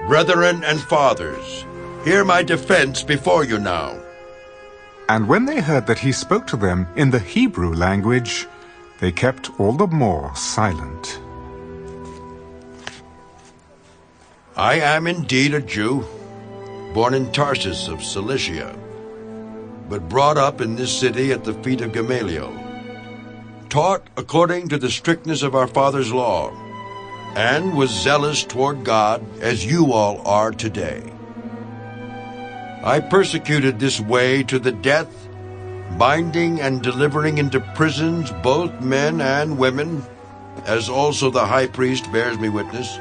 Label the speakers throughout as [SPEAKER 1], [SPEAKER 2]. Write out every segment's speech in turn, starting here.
[SPEAKER 1] Brethren and fathers, hear my defense before you now.
[SPEAKER 2] And when they heard that he spoke to them in the Hebrew language, they kept all the more silent.
[SPEAKER 1] I am indeed a Jew, born in Tarsus of Cilicia, but brought up in this city at the feet of Gamaliel, taught according to the strictness of our father's law, and was zealous toward God as you all are today. I persecuted this way to the death, binding and delivering into prisons both men and women, as also the high priest bears me witness,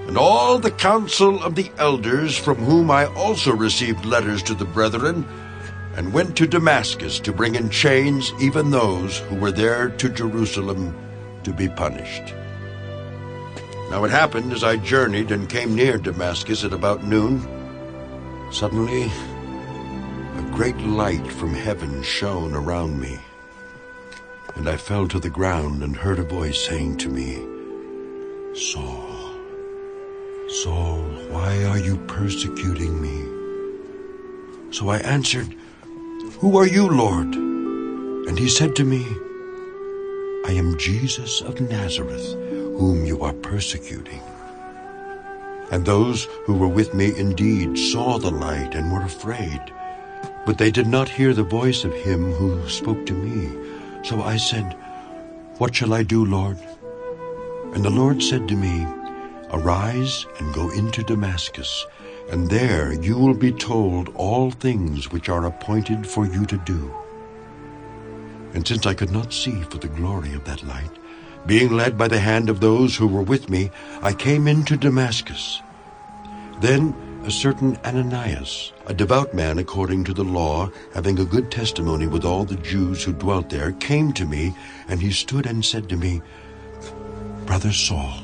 [SPEAKER 1] and all the council of the elders, from whom I also received letters to the brethren, and went to Damascus to bring in chains even those who were there to Jerusalem to be punished. Now it happened, as I journeyed and came near Damascus at about noon, suddenly a great light from heaven shone around me, and I fell to the ground and heard a voice saying to me, Saul, Saul, why are you persecuting me? So I answered, Who are you, Lord? And he said to me, I am Jesus of Nazareth, whom you are persecuting. And those who were with me indeed saw the light and were afraid, but they did not hear the voice of him who spoke to me. So I said, What shall I do, Lord? And the Lord said to me, Arise and go into Damascus, and there you will be told all things which are appointed for you to do. And since I could not see for the glory of that light, being led by the hand of those who were with me, I came into Damascus. Then a certain Ananias, a devout man according to the law, having a good testimony with all the Jews who dwelt there, came to me, and he stood and said to me, Brother Saul,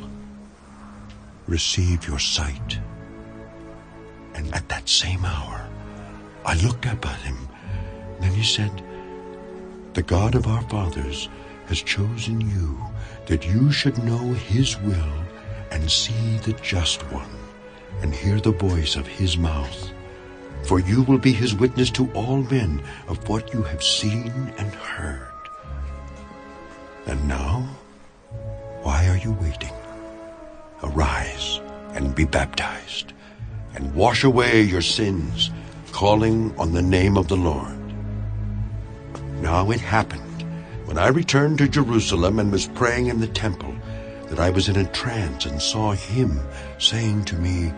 [SPEAKER 1] receive your sight. And at that same hour I looked up at him. Then he said, The God of our fathers has chosen you, that you should know his will and see the just one, and hear the voice of his mouth. For you will be his witness to all men of what you have seen and heard. And now, why are you waiting? Arise and be baptized, and wash away your sins, calling on the name of the Lord. Now it happened, when I returned to Jerusalem and was praying in the temple, that I was in a trance and saw him saying to me,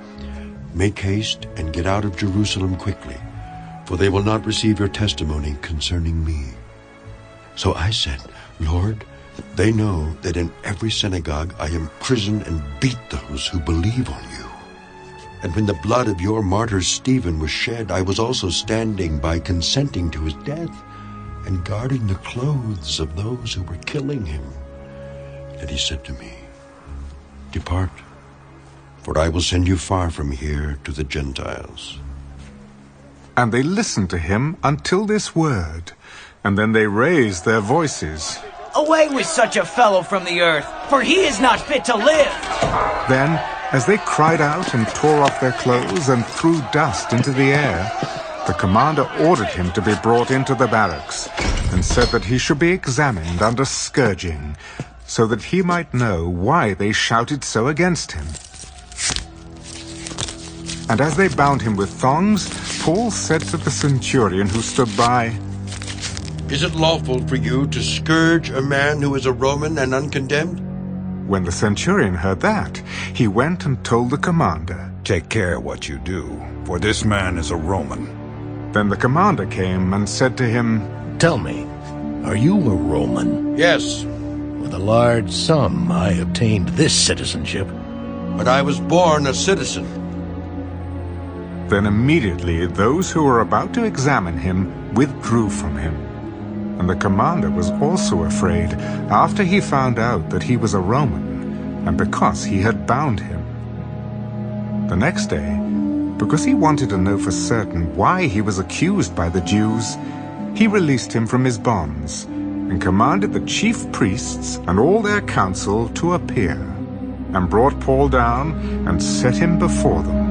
[SPEAKER 1] Make haste and get out of Jerusalem quickly, for they will not receive your testimony concerning me. So I said, Lord, they know that in every synagogue I imprison and beat those who believe on you. And when the blood of your martyr Stephen was shed, I was also standing by, consenting to his death, and guarding the clothes of those who were killing him. And he said to me, Depart, for I will send you far from here to the Gentiles.
[SPEAKER 2] And they listened to him until this word, and then they raised their voices.
[SPEAKER 3] Away with such a fellow from the earth, for he is not fit to live.
[SPEAKER 2] Then, as they cried out and tore off their clothes and threw dust into the air, the commander ordered him to be brought into the barracks, and said that he should be examined under scourging, so that he might know why they shouted so against him. And as they bound him with thongs, Paul said to the centurion who stood by,
[SPEAKER 1] Is it lawful for you to scourge a man who is a Roman and uncondemned?
[SPEAKER 2] When the centurion heard that, he went and told the commander.
[SPEAKER 4] Take care what you do, for this man is a Roman.
[SPEAKER 2] Then the commander came and said to him,
[SPEAKER 5] Tell me, are you a Roman?
[SPEAKER 1] Yes,
[SPEAKER 5] With a large sum I obtained this citizenship.
[SPEAKER 1] but I was born a citizen.
[SPEAKER 2] Then immediately those who were about to examine him withdrew from him. And the commander was also afraid after he found out that he was a Roman, and because he had bound him. The next day, because he wanted to know for certain why he was accused by the Jews, he released him from his bonds, and commanded the chief priests and all their council to appear. and brought Paul down and set him before them.